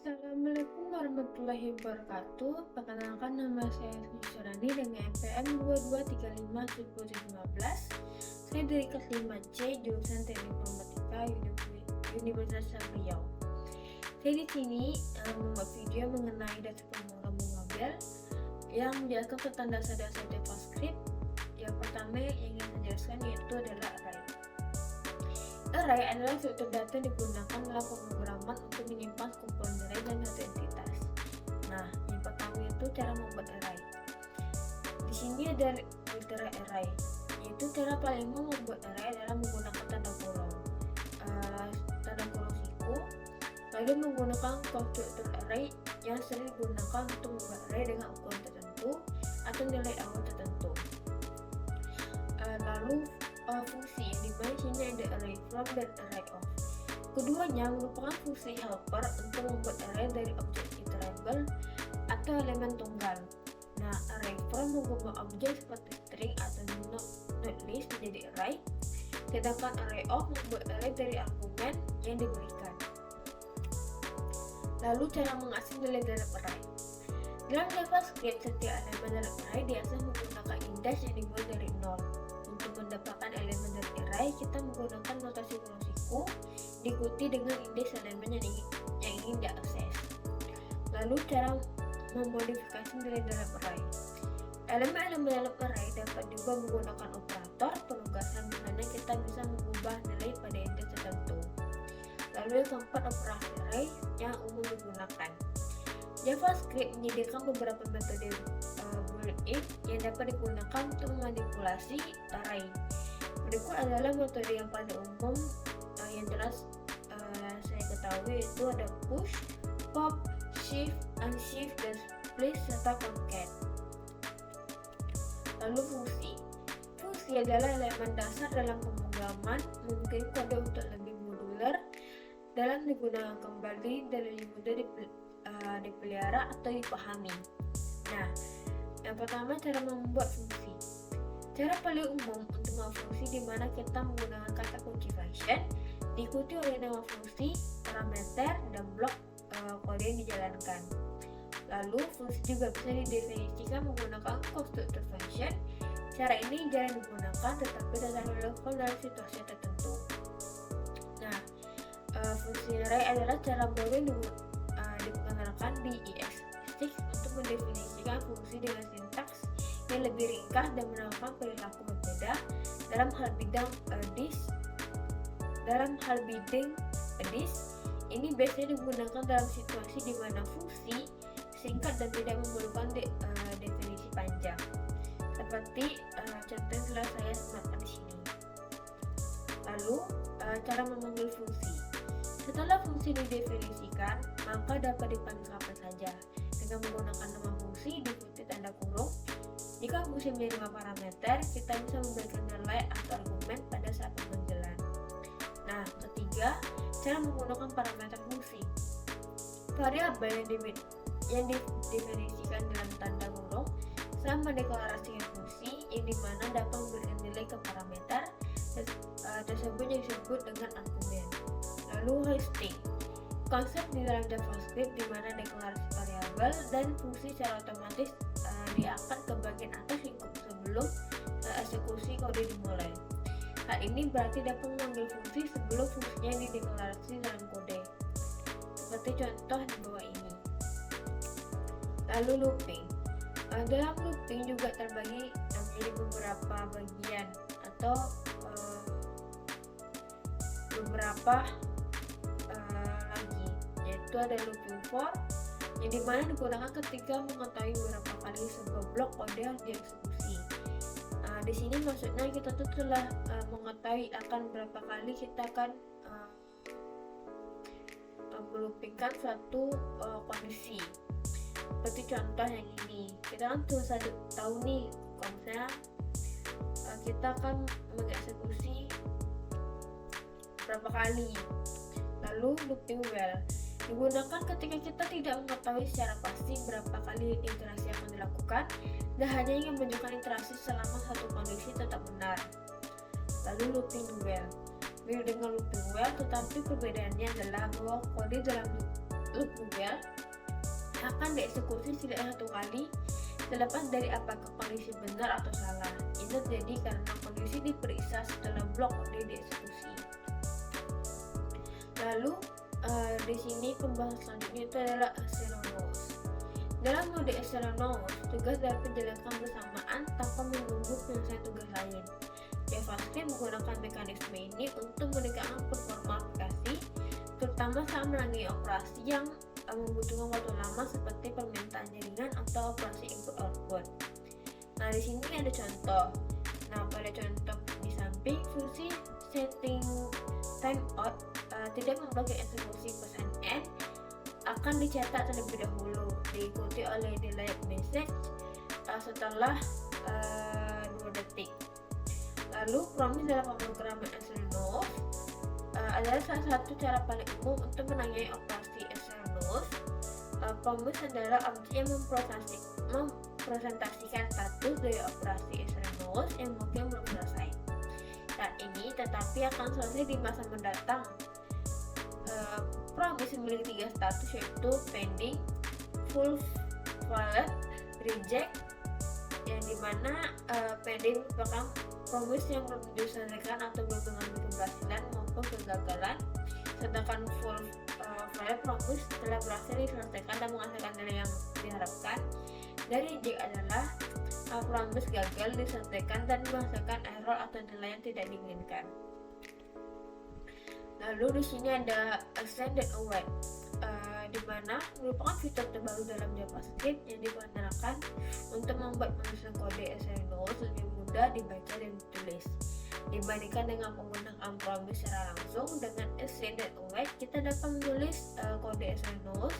Assalamualaikum warahmatullahi wabarakatuh. Perkenalkan, nama saya Susurani dengan NPM 22351015. Saya dari kelas 5C jurusan Teknik Informatika Universitas Riau. Saya di sini membuat video mengenai data pemrograman mobil yang menjelaskan tentang dasar-dasar JavaScript. Yang pertama yang ingin saya jelaskan yaitu adalah array. Array adalah struktur data yang digunakan dalam pemrograman untuk menyimpan kumpulan array dan satu entitas. Nah, yang pertama itu cara membuat array. Di sini ada kriteria array, yaitu cara paling membuat array adalah menggunakan tanda kurung, siku, lalu menggunakan konstruktor array yang sering digunakan untuk membuat array dengan ukuran tertentu atau nilai awal tertentu. Lalu fungsi yang dimana sini ada array from dan array of. Keduanya merupakan fungsi helper untuk membuat array dari objek iterable atau elemen tunggal. Nah, array from mengubah objek seperti string atau not list menjadi array, sedangkan array of membuat array dari argumen yang diberikan. Lalu cara mengasih nilai dalam array. Dalam JavaScript, setiap elemen dalam array biasa menggunakan index yang dimulai dari 0. Untuk mendapatkan elemen dari array, kita menggunakan notasi siku diikuti dengan indeks elemen yang ingin diakses. Lalu cara memodifikasi nilai dalam array. Elemen-elemen dalam array dapat juga menggunakan operator penugasan di mana kita bisa mengubah nilai pada indeks tertentu. Lalu yang keempat, operasi array yang umum digunakan. JavaScript menyediakan beberapa metode built-in yang dapat digunakan untuk memanipulasi array. Berikut adalah metode yang paling umum yang jelas saya ketahui, itu ada push, pop, shift, unshift, dan split serta concat. Lalu fungsi adalah elemen dasar dalam pemrograman, mungkin kode untuk lebih modular dalam digunakan kembali dan lebih mudah dipelihara atau dipahami. Nah, yang pertama, cara membuat fungsi. Cara paling umum untuk membuat fungsi di mana kita menggunakan kata kunci function diikuti oleh nama fungsi, parameter, dan blok kode yang dijalankan. Lalu fungsi juga bisa didefinisikan menggunakan konstruktor function. Cara ini jarang digunakan tetapi tetap relevan dalam situasi tertentu. Nah, fungsi array adalah cara baru yang diperkenalkan di EXIC untuk mendefinisikan fungsi dengan sintaks yang lebih ringkas dan menawarkan perilaku berbeda dalam hal bidang ini biasanya digunakan dalam situasi di mana fungsi singkat dan tidak memerlukan definisi panjang, seperti contoh yang telah saya sematkan di sini. Lalu cara memanggil fungsi. Setelah fungsi didefinisikan, maka dapat dipanggil kapan saja dengan menggunakan nama fungsi diikuti tanda kurung. Jika fungsi memiliki 5 parameter, kita bisa memberikan nilai atau argumen pada saat pemanggilan. Nah, ketiga, cara menggunakan parameter fungsi. Variabel yang didefinisikan dalam tanda kurung sama deklarasikan fungsi yang dimana dapat memberikan nilai ke parameter tersebut yang disebut dengan argumen. Lalu hosting, konsep di dalam JavaScript di mana deklarasi variabel dan fungsi secara otomatis diangkat ke bagian atas lingkup sebelum eksekusi kode dimulai. Hal ini berarti dapat memanggil fungsi sebelum fungsinya dideklarasi dalam kode, seperti contoh di bawah ini. Lalu looping. Dalam looping juga terbagi menjadi beberapa bagian atau beberapa lagi, yaitu ada looping for yang dimana digunakan ketika mengetahui berapa kali sebuah blok kode harus dieksekusi. Di sini maksudnya kita tuh telah mengetahui akan berapa kali kita akan meloopingkan suatu kondisi. Seperti contoh yang ini, kita kan tuh tahu nih kalau misalnya kita akan mengeksekusi berapa kali. Lalu looping while digunakan ketika kita tidak mengetahui secara pasti berapa kali iterasi akan dilakukan dan hanya ingin menunjukkan iterasi selama satu kondisi tetap benar. Lalu looping while mirip dengan looping while, tetapi perbedaannya adalah bahwa kode dalam loop Google akan dieksekusi setidaknya 1 kali terlepas dari apakah kondisi benar atau salah. Ini terjadi karena kondisi diperiksa setelah blok dieksekusi. Lalu di sini pembahasan selanjutnya itu adalah asynchronous. Dalam mode asynchronous, tugas dapat dilakukan bersamaan tanpa menunggu penyelesaian tugas lain. JavaScript menggunakan mekanisme ini untuk meningkatkan performa aplikasi, terutama saat menangani operasi yang membutuhkan waktu lama seperti permintaan jaringan atau operasi input/output. Nah, di sini ada contoh. Nah, pada contoh di samping, fungsi setting timeout tidak membagi eksekusi %n akan dicetak terlebih dahulu, diikuti oleh delay message setelah 2 detik. Lalu, promise dalam pemrograman asynchronous adalah salah satu cara paling umum untuk menangani operasi asynchronous. Promise adalah objek yang mempresentasikan status dari operasi asynchronous yang mungkin belum selesai saat ini tetapi akan selesai di masa mendatang. Promise memiliki 3 status, yaitu pending, fulfilled, reject, yang dimana pending merupakan promise yang belum diselesaikan atau belum mengalami keberhasilan maupun kegagalan, sedangkan fulfilled promise telah berhasil diselesaikan dan menghasilkan nilai yang diharapkan. Dan reject adalah promise gagal diselesaikan dan menghasilkan error atau nilai yang tidak diinginkan. Lalu di sini ada async dan await, di mana merupakan fitur terbaru dalam JavaScript yang digunakan untuk membuat penulisan kode asynchronous lebih mudah dibaca dan ditulis. Dibandingkan dengan menggunakan promise secara langsung, dengan async dan await kita dapat menulis kode asynchronous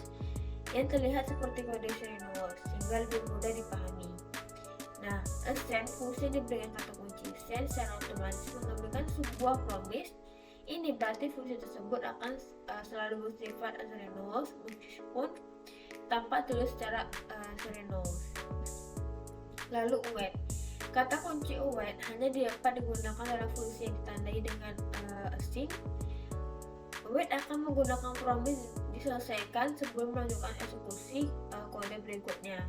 yang terlihat seperti kode asynchronous sehingga lebih mudah dipahami. Nah, async fungsi diberikan kata kunci send secara otomatis mengambilkan sebuah promise. Ini berarti fungsi tersebut akan selalu bersifat asynchronous meskipun tanpa tulis secara asynchronous. Lalu await. Kata kunci await hanya dapat digunakan dalam fungsi yang ditandai dengan async. Await akan menggunakan promise diselesaikan sebelum melanjutkan eksekusi kode berikutnya.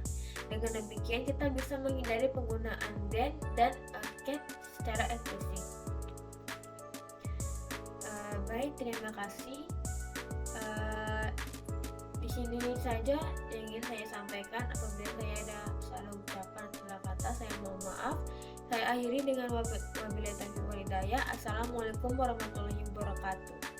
Dengan demikian kita bisa menghindari penggunaan then dan get secara eksplisit. Baik, terima kasih. Di sini saja yang ingin saya sampaikan. Apabila saya ada salah ucapan, salah kata, saya mohon maaf. Saya akhiri dengan wabillahi taufiq wal hidayah. Assalamualaikum warahmatullahi wabarakatuh.